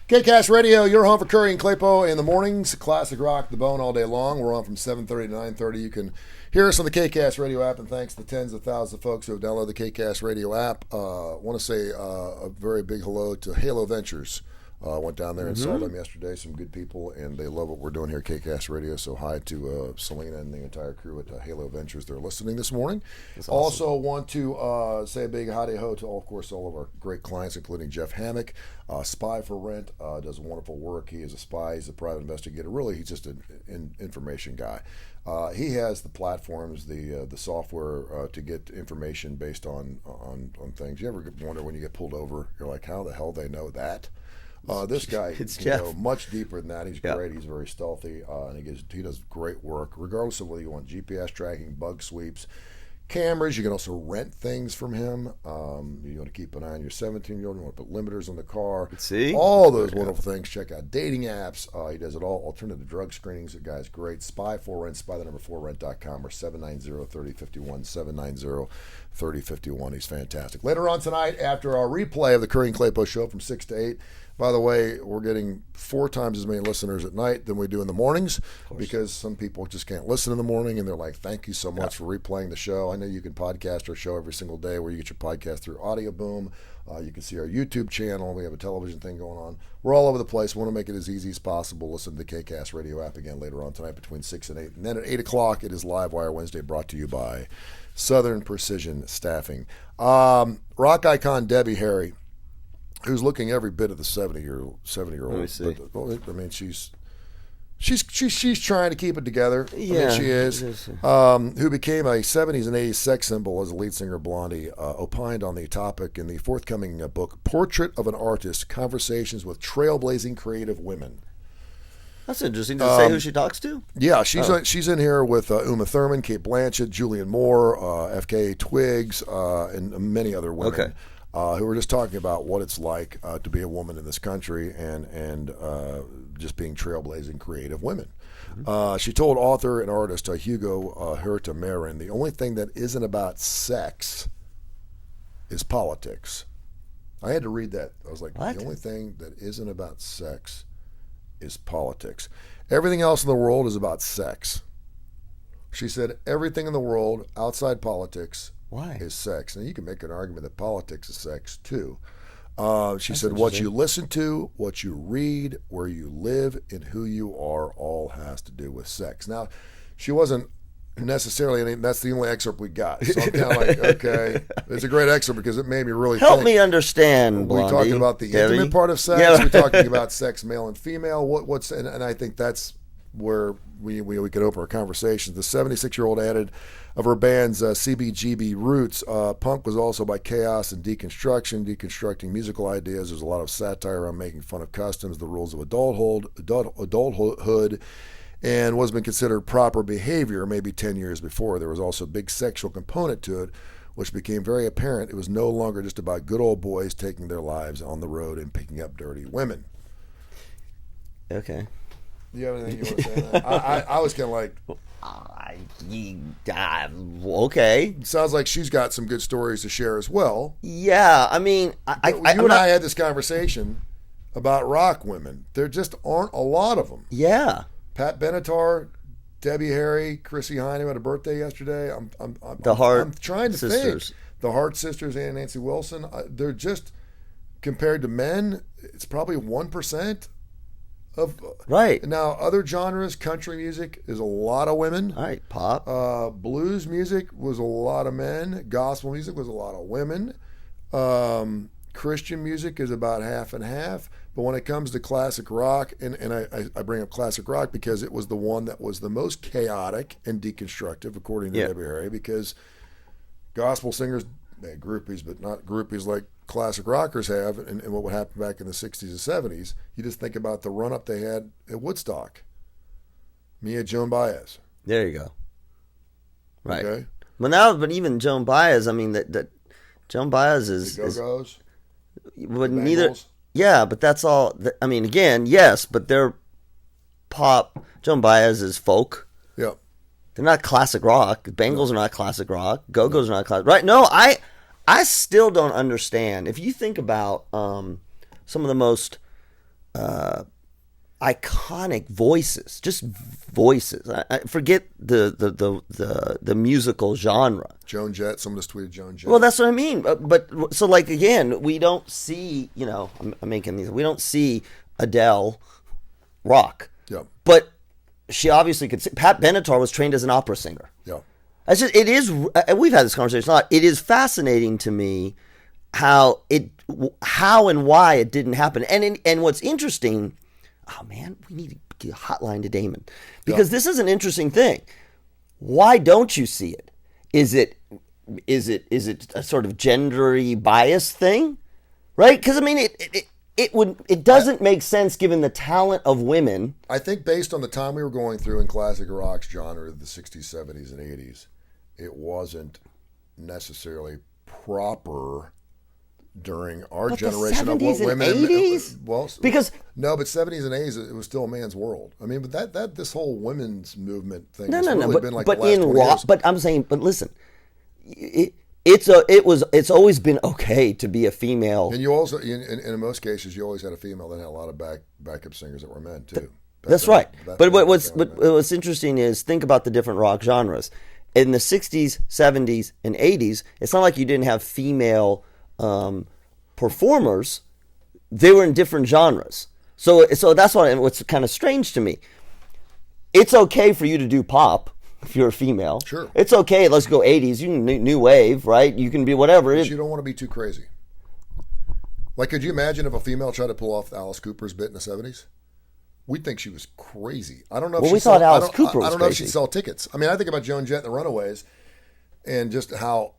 KCast Radio, your home for Kurre and Klapow in the mornings. Classic rock, the bone all day long. We're on from 7:30 to 9:30. You can hear us on the KCast Radio app, and thanks to the tens of thousands of folks who have downloaded the KCast Radio app. I want to say a very big hello to Halo Ventures. Went down there and saw them yesterday. Some good people, and they love what we're doing here at KCast Radio. So hi to Selena and the entire crew at Halo Ventures. They're listening this morning. That's awesome. Also want to say a big howdy-ho to, of course, all of our great clients, including Jeff Hammock. Spy for Rent does wonderful work. He is a spy. He's a private investigator. Really, he's just an information guy. He has the platforms, the software to get information based on things. You ever wonder when you get pulled over, you're like, how the hell do they know that? This guy can go much deeper than that. He's great. He's very stealthy, and he does great work, regardless of whether you want GPS tracking, bug sweeps, cameras. You can also rent things from him. You want to keep an eye on your 17-year-old. You want to put limiters on the car. See? All those wonderful things. Check out dating apps. He does it all. Alternative drug screenings. The guy's great. Spy for Rent, spy4rent.com or 790-3051, 790-3051. He's fantastic. Later on tonight, after our replay of the Kurre and Klapow show from 6 to 8, by the way, we're getting 4 times as many listeners at night than we do in the mornings because some people just can't listen in the morning, and they're like, thank you so much for replaying the show. I know you can podcast our show every single day where you get your podcast through Audio Boom. You can see our YouTube channel. We have a television thing going on. We're all over the place. We want to make it as easy as possible. Listen to the KCast Radio app again later on tonight between 6 and 8. And then at 8 o'clock, it is Live Wire Wednesday brought to you by Southern Precision Staffing. Rock icon Debbie Harry, who's looking every bit of the 70-year-old. Let me see. But, I mean, she's trying to keep it together. Yeah, I mean, she is. Who became a 70s and 80s sex symbol as a lead singer Blondie, opined on the topic in the forthcoming book, Portrait of an Artist, Conversations with Trailblazing Creative Women. That's interesting. Does it say who she talks to? Yeah, she's in here with Uma Thurman, Kate Blanchett, Julianne Moore, F.K. Twigs, and many other women. Okay. Who were just talking about what it's like to be a woman in this country and just being trailblazing creative women. She told author and artist Hugo Herta Marin, the only thing that isn't about sex is politics. I had to read that. I was like, what? The only thing that isn't about sex is politics. Everything else in the world is about sex. She said everything in the world outside politics is sex. Now, you can make an argument that politics is sex, too. She said what you listen to, what you read, where you live, and who you are all has to do with sex. Now, she wasn't necessarily, that's the only excerpt we got. So I'm kind of like, okay. It's a great excerpt because it made me really Help me understand, Blondie. We're talking about the intimate part of sex. Yeah. We're talking about sex, male and female. And I think that's where we could open our conversations. The 76-year-old added of her band's CBGB roots, punk was also by chaos and deconstructing musical ideas. There's a lot of satire around making fun of customs, the rules of adulthood, and what's been considered proper behavior maybe 10 years before. There was also a big sexual component to it, which became very apparent. It was no longer just about good old boys taking their lives on the road and picking up dirty women. Okay. Do you have anything you want to say on that? I was kind of like... okay. Sounds like she's got some good stories to share as well. Yeah, I mean... You and I had this conversation about rock women. There just aren't a lot of them. Yeah. Pat Benatar, Debbie Harry, Chrissy Hynde had a birthday yesterday. I'm trying to sisters. think. The Hart sisters and Nancy Wilson. They're just, compared to men, it's probably 1%. Right. Now, other genres, country music is a lot of women. All right, pop. Blues music was a lot of men. Gospel music was a lot of women. Christian music is about half and half. But when it comes to classic rock, and I bring up classic rock because it was the one that was the most chaotic and deconstructive, according to Debbie Harry, because gospel singers, they had groupies, but not groupies like classic rockers have, and what would happen back in the 60s and 70s. You just think about the run-up they had at Woodstock. Mia Joan Baez. There you go. Right. Okay. But even Joan Baez, I mean, that Joan Baez is... The Go-Go's? But neither... Yeah, but that's all... I mean, again, yes, but they're pop. Joan Baez is folk. Yeah. They're not classic rock. Bengals are not classic rock. Go-Go's are not classic... Right, no, I still don't understand. If you think about some of the most iconic voices, just voices. I forget the musical genre. Joan Jett. Someone just tweeted Joan Jett. Well, that's what I mean. But so like again, we don't see. I'm making these. We don't see Adele rock. Yeah. But she obviously could sing. Pat Benatar was trained as an opera singer. Yeah. It's just, it is. We've had this conversation a lot. It is fascinating to me how and why it didn't happen. And what's interesting. Oh man, we need to get a hotline to Damon because this is an interesting thing. Why don't you see it? Is it a sort of gendery bias thing, right? Because I mean, it doesn't make sense given the talent of women. I think based on the time we were going through in classic rock's genre of the 60s, 70s, and 80s, it wasn't necessarily proper during our generation of what women and 80s? Well, because no, but 70s and 80s it was still a man's world. I mean, but that this whole women's movement thing no, has really but, been like but the last in 20 rock, years. but I'm saying, but listen, it's always been okay to be a female. And you also, in most cases, you always had a female that had a lot of backup singers that were men too. That's right. But what's interesting is think about the different rock genres. In the 60s, 70s, and 80s, it's not like you didn't have female performers. They were in different genres. So that's what's kind of strange to me. It's okay for you to do pop if you're a female. Sure. It's okay. Let's go 80s. You can new wave, right? You can be whatever. But you don't want to be too crazy. Like, could you imagine if a female tried to pull off Alice Cooper's bit in the 70s? We'd think she was crazy. I don't know. If we thought Alice Cooper was I don't know if crazy. she'd sell tickets. I mean, I think about Joan Jett and the Runaways, and just how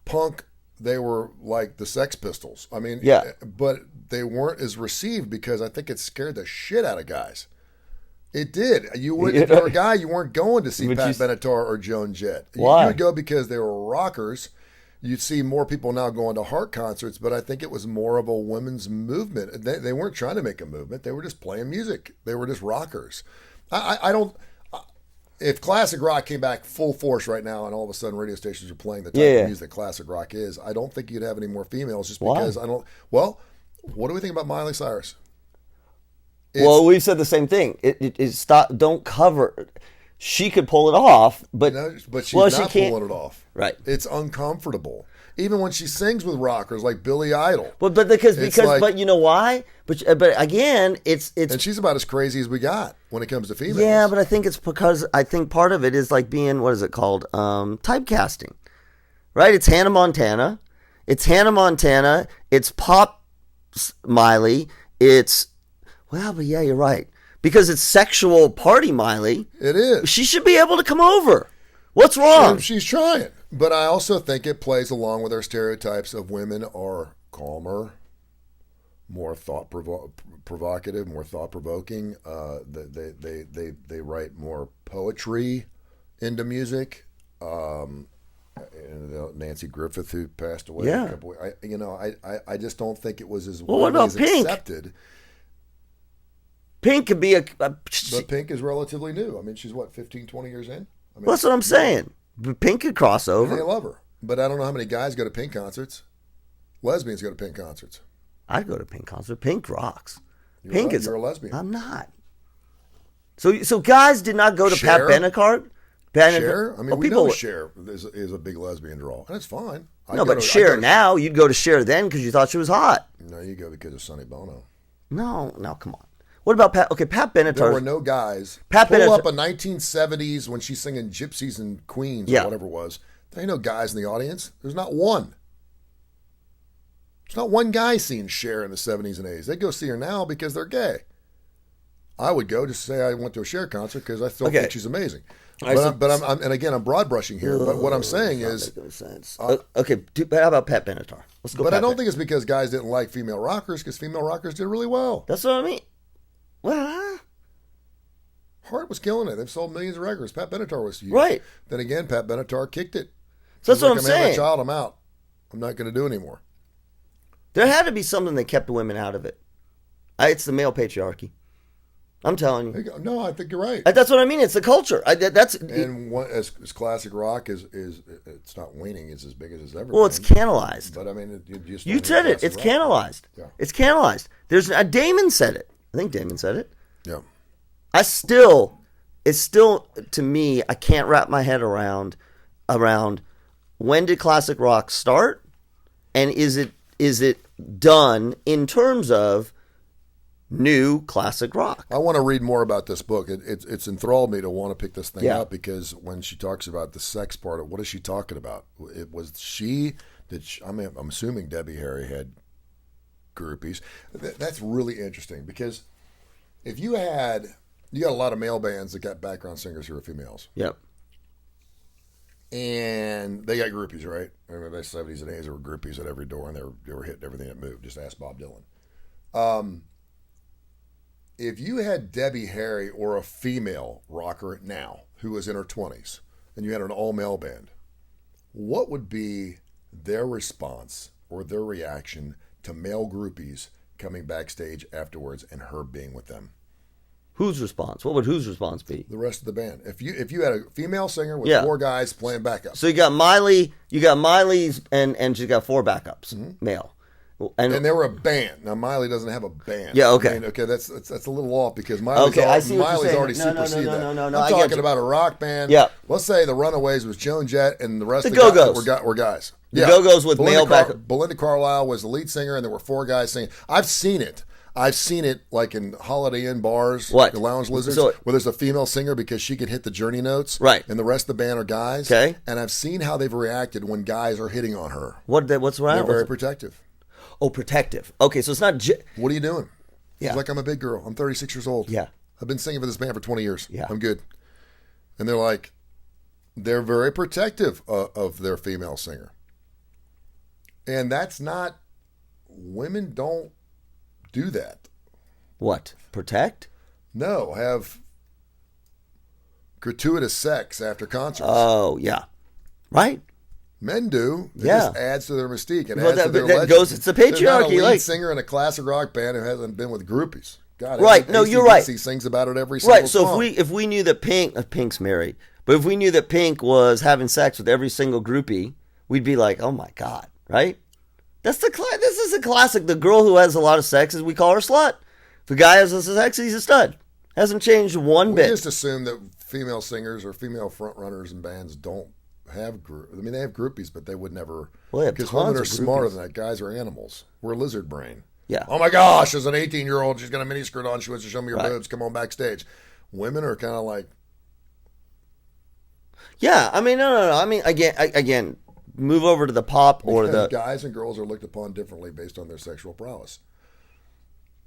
punk they were like the Sex Pistols. I mean, yeah. But they weren't as received because I think it scared the shit out of guys. It did. You would, if you were a guy, you weren't going to see Pat Benatar or Joan Jett. Why? You would go because they were rockers. You'd see more people now going to Heart concerts, but I think it was more of a women's movement. They weren't trying to make a movement. They were just playing music. They were just rockers. I don't. If classic rock came back full force right now and all of a sudden radio stations are playing the type of music classic rock is, I don't think you'd have any more females just because I don't. Well, what do we think about Miley Cyrus? Well, we've said the same thing. It stop. Don't cover. She could pull it off, but she's not pulling it off. Right. It's uncomfortable. Even when she sings with rockers like Billy Idol. But but you know why? But again, it's and she's about as crazy as we got when it comes to females. Yeah, but I think it's because I think part of it is like being, what is it called? Typecasting. Right? It's Hannah Montana. It's Pop Miley. But yeah, you're right. Because it's sexual party Miley. It is. She should be able to come over. What's wrong? She's trying. But I also think it plays along with our stereotypes of women are calmer, more provocative, more thought-provoking. They write more poetry into music. Nancy Griffith, who passed away a couple. I just don't think it was as widely as accepted. Pink could be but Pink is relatively new. I mean, she's 15, 20 years in? I mean, that's what I'm saying. Pink could cross over. They love her. But I don't know how many guys go to Pink concerts. Lesbians go to Pink concerts. I'd go to Pink concert. Pink rocks. You're a lesbian. I'm not. So guys did not go to Cher? Pat Benatar? Cher? I mean, we know Cher is a big lesbian draw. And it's fine. Cher now, you'd go to Cher then because you thought she was hot. No, you go because of Sonny Bono. No, come on. What about Pat? Okay, Pat Benatar. There were no guys. Pull up a 1970s when she's singing Gypsies and Queens or whatever it was. There ain't no guys in the audience. There's not one. There's not one guy seeing Cher in the 70s and 80s. They go see her now because they're gay. I would go just to say I went to a Cher concert because I still think she's amazing. But I'm broad brushing here. But what I'm saying is, okay. How about Pat Benatar? Let's go. But I don't think it's because guys didn't like female rockers because female rockers did really well. That's what I mean. Well, Heart was killing it. They've sold millions of records. Pat Benatar was huge. Right. Then again, Pat Benatar kicked it. So that's what I'm saying. I'm having a child. I'm out. I'm not going to do anymore. There had to be something that kept the women out of it. It's the male patriarchy. I'm telling you. No, I think you're right. That's what I mean. It's the culture. As classic rock is it's not waning. It's as big as it's ever been. Well, it's canalized. But I mean, you said it. It's canalized. Yeah. It's canalized. Damon said it. I think Damon said it. Yeah. It's still, to me, I can't wrap my head around when did classic rock start, and is it done in terms of new classic rock? I want to read more about this book. It's enthralled me to want to pick this thing Yeah. up, because when she talks about the sex part of what is she talking about? I'm assuming Debbie Harry had groupies. That's really interesting, because if you got a lot of male bands that got background singers who are females. Yep. And they got groupies, right? I remember the 70s and 80s, there were groupies at every door, and they were hitting everything that moved. Just ask Bob Dylan. If you had Debbie Harry or a female rocker now who was in her 20s, and you had an all-male band, what would be their response or their reaction to male groupies coming backstage afterwards and her being with them? Whose response? What would whose response be? The rest of the band. If you had a female singer with Yeah. 4 guys playing backup, So you got Miley's, and she's got 4 backups, male. and they were a band. Now Miley doesn't have a band. Yeah, okay. I mean, okay, that's a little off, because Miley's, Okay, I see what you're saying. already No, superseded that. no, I'm I get talking you. about a rock band. Yeah. Let's say the Runaways was Joan Jett, and the rest The of the guys Go-Go's. were guys. The Go-Go's with male backup. Belinda Carlisle was the lead singer, and there were 4 guys singing. I've seen it like in Holiday Inn bars, What? the Lounge Lizards, So- where there's a female singer because she could hit the Journey notes, Right. And the rest of the band are guys. Okay. And I've seen how they've reacted when guys are hitting on her. What's They're wrong? very protective. Oh, protective. Okay, so it's not. What are you doing? Yeah. She's like, I'm a big girl. I'm 36 years old. Yeah. I've been singing for this band for 20 years. Yeah. I'm good. And they're very protective of their female singer. And that's not, women don't do that. What? Protect? No, have gratuitous sex after concerts. Oh, yeah. Right? Men do. It Yeah. just adds to their mystique. And Well, adds to their that legend. goes- it's the There's not a patriarchy, lead like- singer in a classic rock band who hasn't been with groupies. God, Right. No, you're right. AC/DC sings about it every single Right. So song. if we knew that Pink's married, but if we knew that Pink was having sex with every single groupie, we'd be like, oh my God, right? This is a classic. The girl who has a lot of sex, we call her slut. If a guy has a sex, he's a stud. Hasn't changed one We bit. just assume that female singers or female front runners in bands don't have they have groupies, but they would never. Well, they have because tons women are of smarter groupies. than that. Guys are animals. We're lizard brain. Yeah. Oh my gosh, as an 18-year-old, she's got a miniskirt on. She wants to show me her Right. boobs. Come on backstage. Women are kind of like, Yeah. I mean, no. I mean, again, move over to the pop or because the. guys and girls are looked upon differently based on their sexual prowess.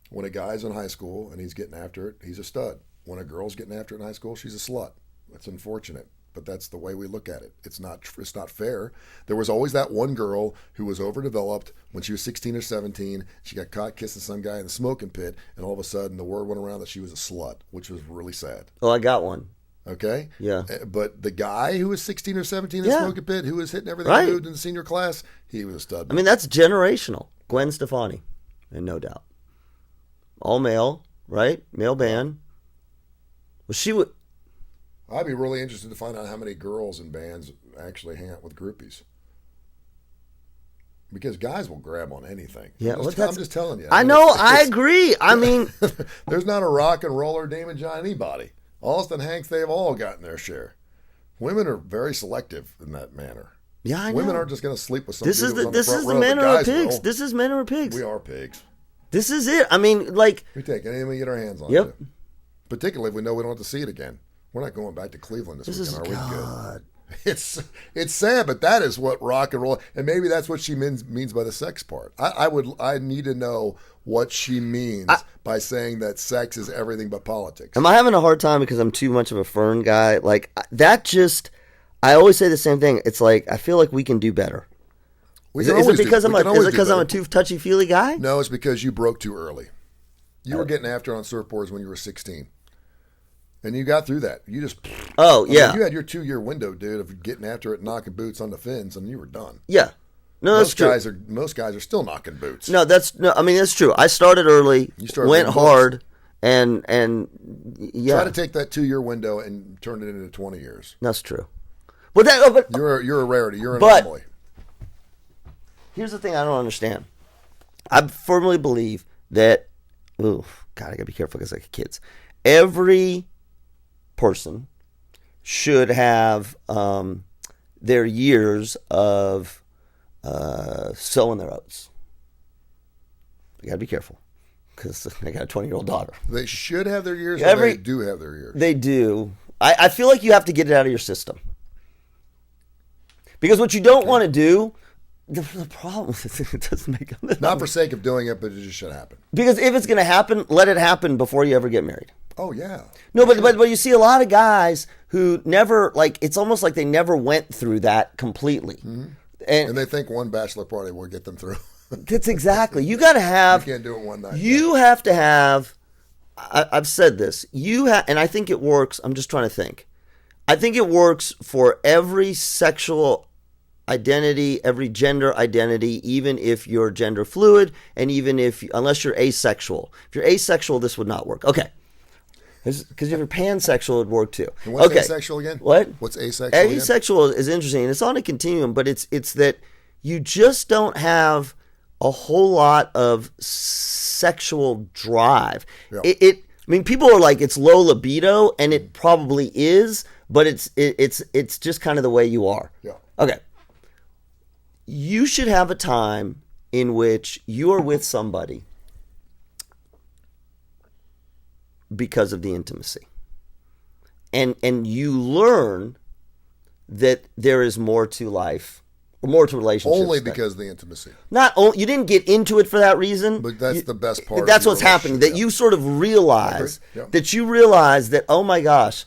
When a guy's in high school and he's getting after it, he's a stud. When a girl's getting after it in high school, she's a slut. That's unfortunate, but that's the way we look at it. It's not fair. There was always that one girl who was overdeveloped when she was 16 or 17. She got caught kissing some guy in the smoking pit, and all of a sudden the word went around that she was a slut, which was really sad. Oh, I got one. Okay? Yeah. But the guy who was 16 or 17 in the Yeah. smoking pit, who was hitting everything Right. moved in the senior class, he was a stud. I mean, that's generational. Gwen Stefani, and no doubt. All male, right? Male band. Well, she would. I'd be really interested to find out how many girls in bands actually hang out with groupies. Because guys will grab on anything. Yeah, I'm well, just telling you. I mean, know. it's- I agree. I mean, there's not a rock and roller, Damon John, anybody. Austin Hanks, they've all gotten their share. Women are very selective in that manner. yeah, I know. Women aren't just going to sleep with some This dude is who's the on this front is the row, men but or guys pigs. will. This is men or pigs. We are pigs. This is it. I mean, like, We take anything we get our hands on. Yep. To. Particularly if we know we don't have to see it again. We're not going back to Cleveland this this is weekend, are we? God. Good. It's sad, but that is what rock and roll, and maybe that's what she means by the sex part. I need to know what she means by saying that sex is everything but politics. Am I having a hard time because I'm too much of a Fern guy? Like that just. I always say the same thing. It's like I feel like we can do better. Is it because I'm a too touchy feely guy? No, it's because you broke too early. You were getting after it on surfboards when you were 16. And you got through that. You just you had your 2-year window, dude, of getting after it, knocking boots on the fins, and you were done. Yeah. No, that's true. Most guys are still knocking boots. No, I mean that's true. I started early, went hard, and yeah. Try to take that 2-year window and turn it into 20 years. That's true. But You're a rarity. You're an But- anomaly. here's the thing I don't understand. I firmly believe that ooh, God, I gotta be careful because I got kids. Every person should have their years of sowing their oats. You gotta be careful because I got a 20-year-old daughter. They should have their years, or they do have their years. They do. I feel like you have to get it out of your system. Because what you don't want to do, the problem is it doesn't make sense. Not for sake of doing it, but it just should happen. Because if it's going to happen, let it happen before you ever get married. Oh, yeah. No, but you see a lot of guys who never, like, it's almost like they never went through that completely. Mm-hmm. And they think one bachelor party will get them through. That's exactly. You got to have. You can't do it one night. You have to have. I've said this. And I think it works. I'm just trying to think. I think it works for every sexual identity, every gender identity, even if you're gender fluid, and even unless you're asexual. If you're asexual, this would not work. Okay. Because if you're pansexual, it would work too. And what's asexual again? What? What's asexual again? Asexual is interesting. And it's on a continuum, but it's that you just don't have a whole lot of sexual drive. Yeah. I mean, people are like, it's low libido, and it probably is, but it's just kind of the way you are. Yeah. Okay. You should have a time in which you are with somebody because of the intimacy. And you learn that there is more to life, or more to relationships. Only because of the intimacy. You didn't get into it for that reason. But that's the best part. That's what's happening. That you sort of realize that, oh my gosh,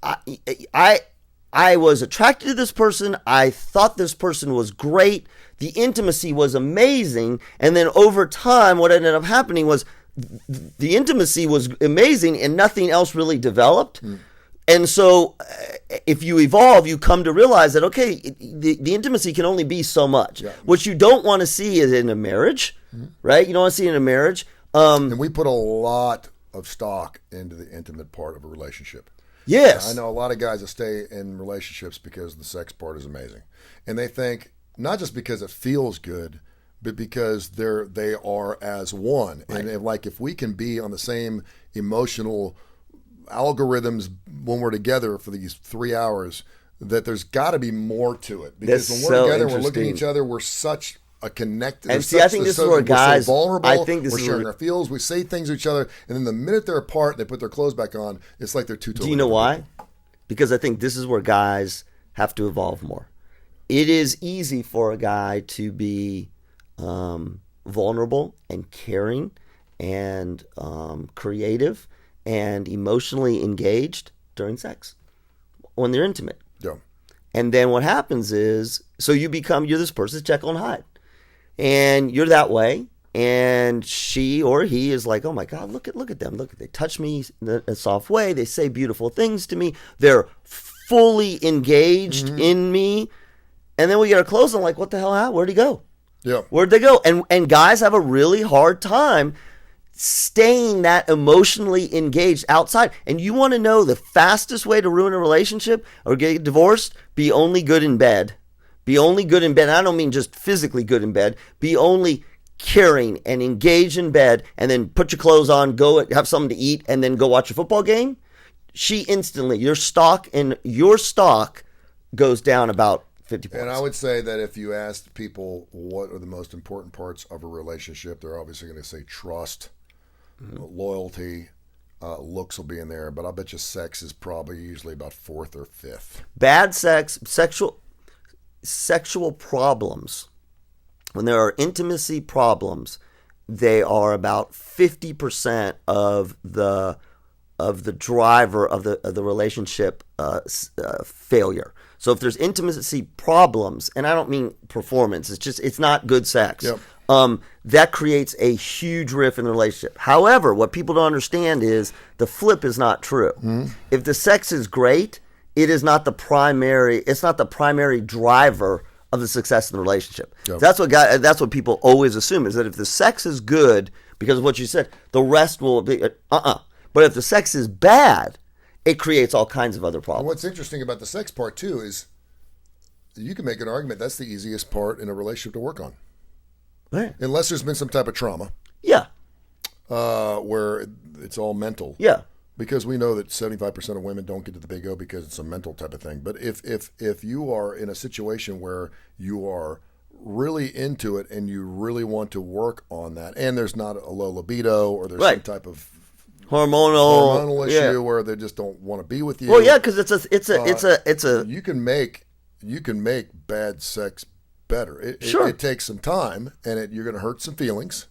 I was attracted to this person. I thought this person was great. The intimacy was amazing. And then over time, what ended up happening was the intimacy was amazing and nothing else really developed. Mm. And so if you evolve, you come to realize that, okay, the intimacy can only be so much. Yeah. What you don't want to see is in a marriage, right? You don't want to see it in a marriage. And we put a lot of stock into the intimate part of a relationship. Yes. I know a lot of guys that stay in relationships because the sex part is amazing. And they think, not just because it feels good, but because they are as one. Right. And if we can be on the same emotional algorithms when we're together for these 3 hours, that there's got to be more to it. Because when we're together, we're looking at each other, we're such a connected. And see, I think this is where guys, so vulnerable. I think this we're is sharing our feels. We say things to each other, and then the minute they're apart, they put their clothes back on. It's like they're two totally. Do you know why? Because I think this is where guys have to evolve more. It is easy for a guy to be vulnerable and caring and creative and emotionally engaged during sex when they're intimate. Yeah. And then what happens is, so you're this person's Jekyll and Hyde. And you're that way, and she or he is like, oh my God, look at them. Look, they touch me in a soft way. They say beautiful things to me. They're fully engaged in me. And then we get our clothes on, like, what the hell? Where'd he go? Yeah. Where'd they go? And guys have a really hard time staying that emotionally engaged outside. And you want to know the fastest way to ruin a relationship or get divorced? Be only good in bed. Be only good in bed. And I don't mean just physically good in bed. Be only caring and engaged in bed, and then put your clothes on, go have something to eat, and then go watch a football game. She instantly, your stock goes down about 50 points. And I would say that if you asked people what are the most important parts of a relationship, they're obviously going to say trust, loyalty, looks will be in there, but I'll bet you sex is probably usually about fourth or fifth. Bad sex, sexual problems, when there are intimacy problems, they are about 50% of the driver of the relationship failure. So if there's intimacy problems, and I don't mean performance, it's not good sex. Yep. That creates a huge rift in the relationship. However, what people don't understand is the flip is not true. Mm-hmm. If the sex is great, it's not the primary driver of the success in the relationship. Yep. That's what people always assume, is that if the sex is good, because of what you said, the rest will be But if the sex is bad, it creates all kinds of other problems. And what's interesting about the sex part too is you can make an argument that's the easiest part in a relationship to work on. Right. Unless there's been some type of trauma. Yeah. where it's all mental. Yeah. Because we know that 75% of women don't get to the big O because it's a mental type of thing. But if you are in a situation where you are really into it and you really want to work on that, and there's not a low libido or there's some type of hormonal issue where they just don't want to be with you. Well, yeah, because it's a. You can make bad sex better. It takes some time, and you're going to hurt some feelings.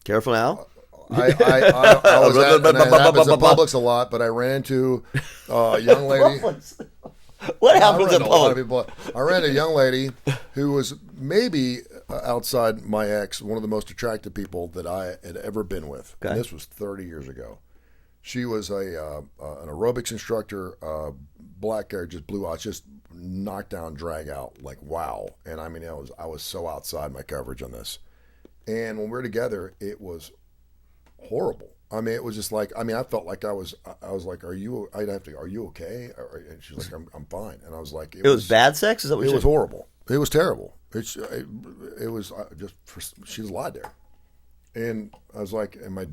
Careful now. I was at, and it happens in Publix a lot, but I ran into a young lady. What happens in Publix? I ran into a young lady who was maybe outside my ex, one of the most attractive people that I had ever been with. Okay. And this was 30 years ago. She was an aerobics instructor, black hair, just blue eyes, just knock down, drag out, like wow. And I mean, I was so outside my coverage on this. And when we were together, it was horrible. I mean, it was just like, I mean, I felt like I was like, are you okay? And she's like, I'm fine. And I was like, it was bad sex? Is that what it was horrible. It was terrible. It was she was lied there. And I was like, am I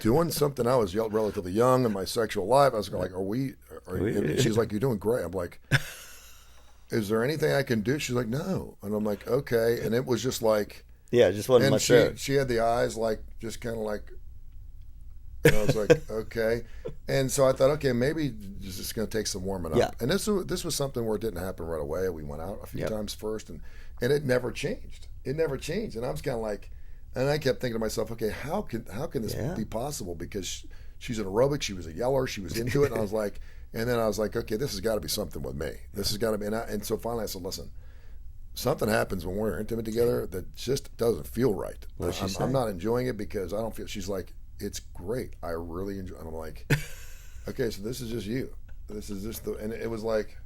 doing something? I was relatively young in my sexual life. I was like, and she's like, you're doing great. I'm like, is there anything I can do? She's like, no. And I'm like, okay. And it was just like, yeah, it just wasn't much there. She had the eyes like, just kind of like, and I was like, okay. And so I thought, okay, maybe it's just going to take some warming up. Yeah. And this was something where it didn't happen right away. We went out a few times first, and it never changed. It never changed. And I was kind of like, and I kept thinking to myself, okay, how can this be possible? Because she's an aerobic, she was a yeller, she was into it, and I was like, okay, this has got to be something with me. This has got to be, and so finally I said, listen, something happens when we're intimate together that just doesn't feel right. I'm not enjoying it because I don't feel. She's like, it's great. I really enjoy. And I'm like, okay, so this is just you. This is just the. And it was like,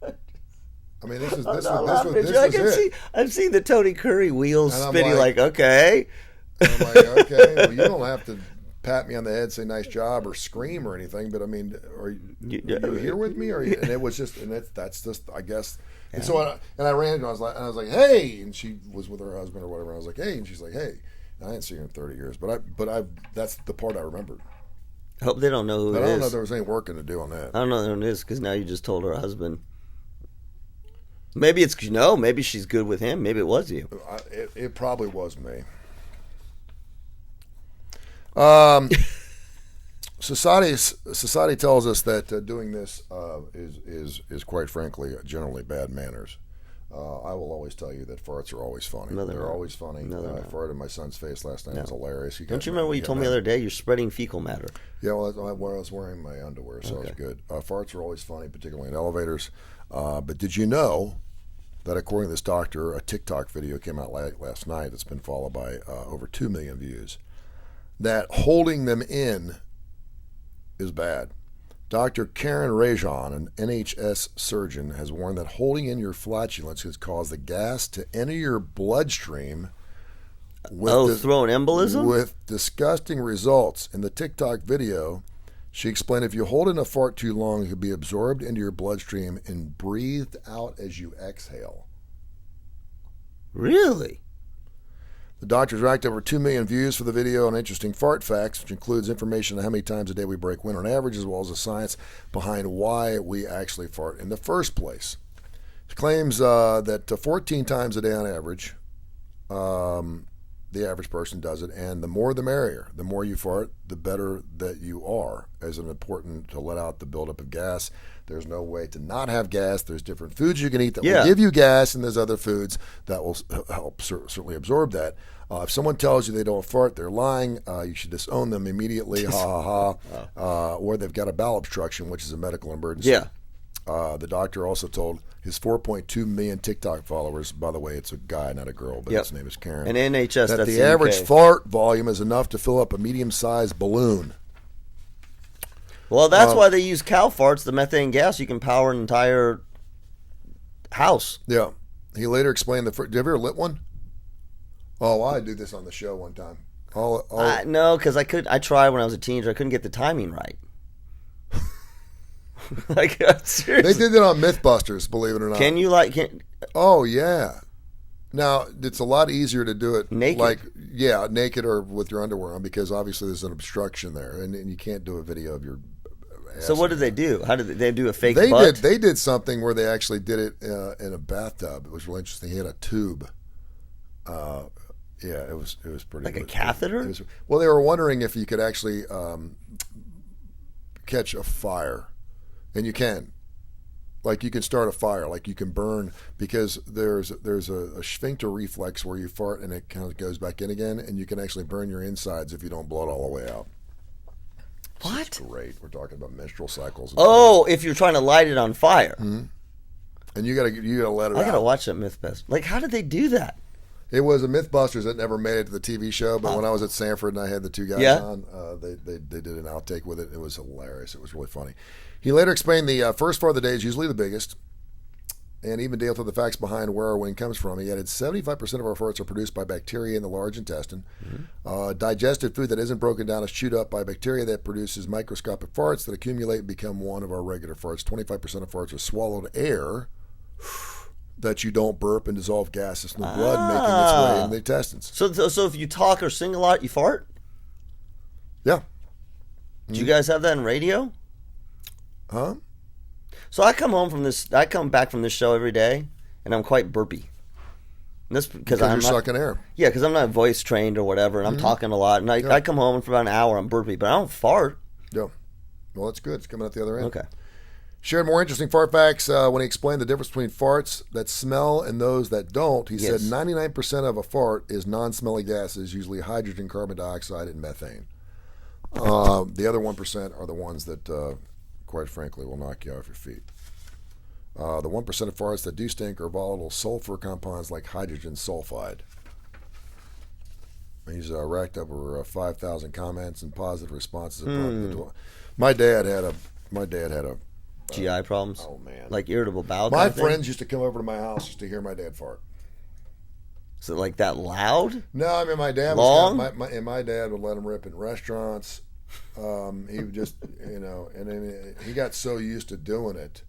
I mean, this was it. I've seen the Tony Curry wheels spinning. Like, okay. And I'm like, okay, well, you don't have to pat me on the head, say nice job, or scream or anything. But I mean, are you here with me? And it was just, and that's just, I guess. And so I ran and I was like, hey, and she was with her husband or whatever. And I was like, hey, and she's like, hey. And I didn't see her in 30 years, but that's the part I remembered. I hope they don't know who it is. I don't know if there was any working to do on that. I don't know who it is because now you just told her husband. Maybe it's maybe she's good with him. Maybe it was you. It probably was me. Society tells us that doing this is quite frankly generally bad manners. I will always tell you that farts are always funny. They're always funny. I farted in my son's face last night. It was hilarious. Don't you remember what you told me the other day? You're spreading fecal matter. Yeah, well, I was wearing my underwear, so it was good. Farts are always funny, particularly in elevators. But did you know that according to this doctor, a TikTok video came out last night that's been followed by over 2 million views, that holding them in is bad. Dr. Karen Rajan, an NHS surgeon, has warned that holding in your flatulence could cause the gas to enter your bloodstream throw an embolism? With disgusting results. In the TikTok video, she explained if you hold in a fart too long, it could be absorbed into your bloodstream and breathed out as you exhale. Really? The doctors racked over 2 million views for the video on interesting fart facts, which includes information on how many times a day we break wind on average, as well as the science behind why we actually fart in the first place. It claims that 14 times a day on average, the average person does it, and the more the merrier. The more you fart, the better that you are, as an important to let out the buildup of gas. There's no way to not have gas. There's different foods you can eat that will give you gas, and there's other foods that will help certainly absorb that. If someone tells you they don't fart, they're lying. You should disown them immediately, ha ha ha. Or they've got a bowel obstruction, which is a medical emergency. Yeah. The doctor also told his 4.2 million TikTok followers, by the way, it's a guy, not a girl, but his name is Karen. And NHS, that the average fart volume is enough to fill up a medium-sized balloon. Well, that's why they use cow farts, the methane gas. You can power an entire house. Yeah. He later explained did you ever lit one? Oh, I did this on the show one time. No, because I tried when I was a teenager. I couldn't get the timing right. Like, seriously. They did it on Mythbusters, believe it or not. Can you Oh, yeah. Now, it's a lot easier to do it Naked. naked or with your underwear on, because obviously there's an obstruction there, and you can't do a video of your ass. So what did they do? How did they do a fake They butt? They did something where they actually did it in a bathtub. It was really interesting. He had a tube. It was pretty Like a good. catheter? Well, they were wondering if you could actually catch a fire, and you can. Like you can start a fire, like you can burn, because there's a sphincter reflex where you fart and it kind of goes back in again, and you can actually burn your insides if you don't blow it all the way out. What? It's great. We're talking about menstrual cycles. Oh, if you're trying to light it on fire. Mm-hmm. And you gotta let it out. I gotta watch that Mythbusters. Like, how did they do that? It was a Mythbusters that never made it to the TV show, but when I was at Sanford and I had the two guys on, they did an outtake with it. It was hilarious. It was really funny. He later explained the first fart of the day is usually the biggest, and even dealt with the facts behind where our wind comes from. He added 75% of our farts are produced by bacteria in the large intestine. Mm-hmm. Digested food that isn't broken down is chewed up by bacteria that produces microscopic farts that accumulate and become one of our regular farts. 25% of farts are swallowed air that you don't burp and dissolve gases in the blood, making its way in the intestines. So if you talk or sing a lot, you fart? Yeah. Do you guys have that in radio? Huh? So I come back from this show every day, and I'm quite burpy. And that's because you're sucking air. Yeah, because I'm not voice trained or whatever, and I'm talking a lot. And I come home and for about an hour, I'm burpy, but I don't fart. Yeah. Well, that's good. It's coming out the other end. Okay. Shared more interesting fart facts when he explained the difference between farts that smell and those that don't. He said 99% of a fart is non-smelly gases, usually hydrogen, carbon dioxide, and methane. The other 1% are the ones that, quite frankly, will knock you off your feet. The 1% of farts that do stink are volatile sulfur compounds like hydrogen sulfide. He's racked up over 5,000 comments and positive responses. My dad had a GI problems? Oh, man. Like irritable bowel My kind of thing? friends used to come over to my house just to hear my dad fart. Is it like that loud? No, I mean, my dad Long? my dad would let him rip in restaurants. He would just, and then he got so used to doing it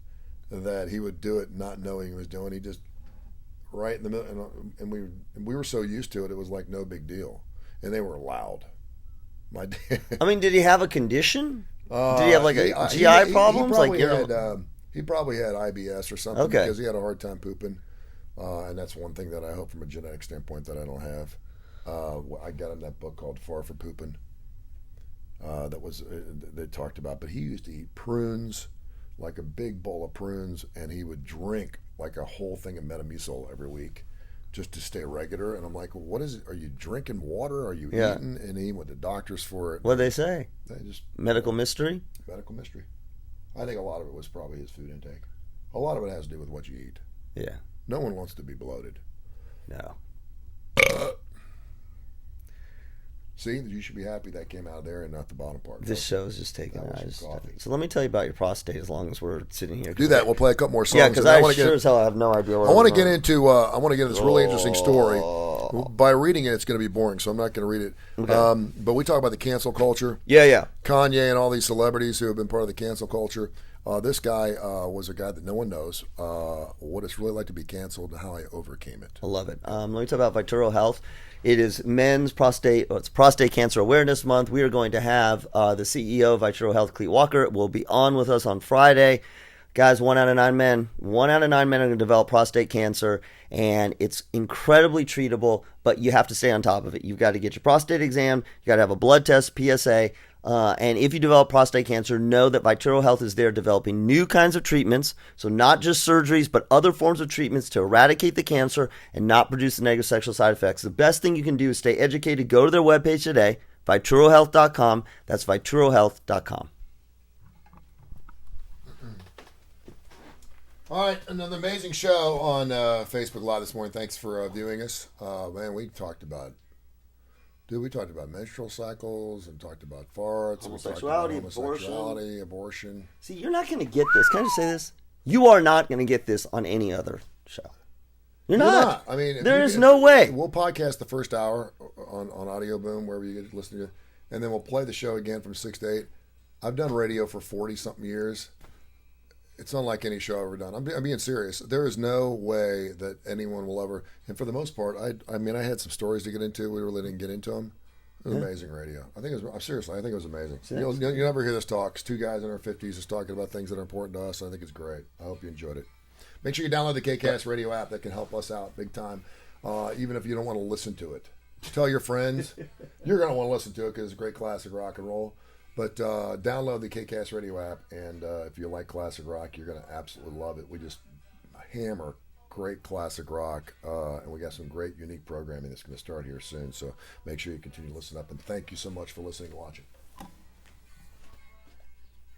that he would do it not knowing he was doing. He just right in the middle, and we were so used to it, it was like no big deal. And they were loud. My dad. I mean, did he have a condition? Did he have like a GI problems? He probably had IBS or something because he had a hard time pooping, and that's one thing that I hope from a genetic standpoint that I don't have. I got in that book called Far for Pooping. They talked about, but he used to eat prunes, like a big bowl of prunes, and he would drink like a whole thing of Metamucil every week just to stay regular. And I'm like, well, what is it? Are you drinking water? Are you eating? And he went to doctors for it. What'd they say? They just medical mystery. Medical mystery. I think a lot of it was probably his food intake. A lot of it has to do with what you eat. Yeah. No one wants to be bloated. No. See, you should be happy that came out of there and not the bottom part. This show is just taking coffee. So let me tell you about your prostate as long as we're sitting here. Do that. We'll play a couple more songs. Yeah, because I sure as hell have no idea what I want to get into this really interesting story. By reading it, it's going to be boring, so I'm not going to read it. Okay. But we talk about the cancel culture. Yeah. Kanye and all these celebrities who have been part of the cancel culture. This guy was a guy that no one knows what it's really like to be canceled and how I overcame it. I love it. Let me talk about Vituro Health. It is Men's Prostate. It's Prostate Cancer Awareness Month. We are going to have the CEO of Vituro Health, Clete Walker, will be on with us on Friday. Guys, 1 out of 9 men are going to develop prostate cancer, and it's incredibly treatable, but you have to stay on top of it. You've got to get your prostate exam. You got to have a blood test, PSA. And if you develop prostate cancer, know that Vituro Health is there developing new kinds of treatments. So not just surgeries, but other forms of treatments to eradicate the cancer and not produce the negative sexual side effects. The best thing you can do is stay educated. Go to their webpage today, VituroHealth.com. That's VituroHealth.com. All right, another amazing show on Facebook Live this morning. Thanks for viewing us. Man, we talked about menstrual cycles and talked about farts. Homosexuality, abortion. See, you're not going to get this. Can I just say this? You are not going to get this on any other show. You're not. I mean, there is no way. We'll podcast the first hour on Audio Boom, wherever you get to listen to it, and then we'll play the show again from 6 to 8. I've done radio for 40-something years. It's unlike any show I've ever done. I'm being serious. There is no way that anyone will ever. And for the most part, I mean, I had some stories to get into. We really didn't get into them. It was amazing radio. I think it was. Seriously, I think it was amazing. You never hear this talk. It's two guys in their 50s just talking about things that are important to us. I think it's great. I hope you enjoyed it. Make sure you download the KCast radio app. That can help us out big time. Even if you don't want to listen to it, tell your friends. You're going to want to listen to it because it's great classic rock and roll. But download the KCast radio app, and if you like classic rock, you're going to absolutely love it. We just hammer great classic rock, and we got some great, unique programming that's going to start here soon. So make sure you continue to listen up, and thank you so much for listening and watching.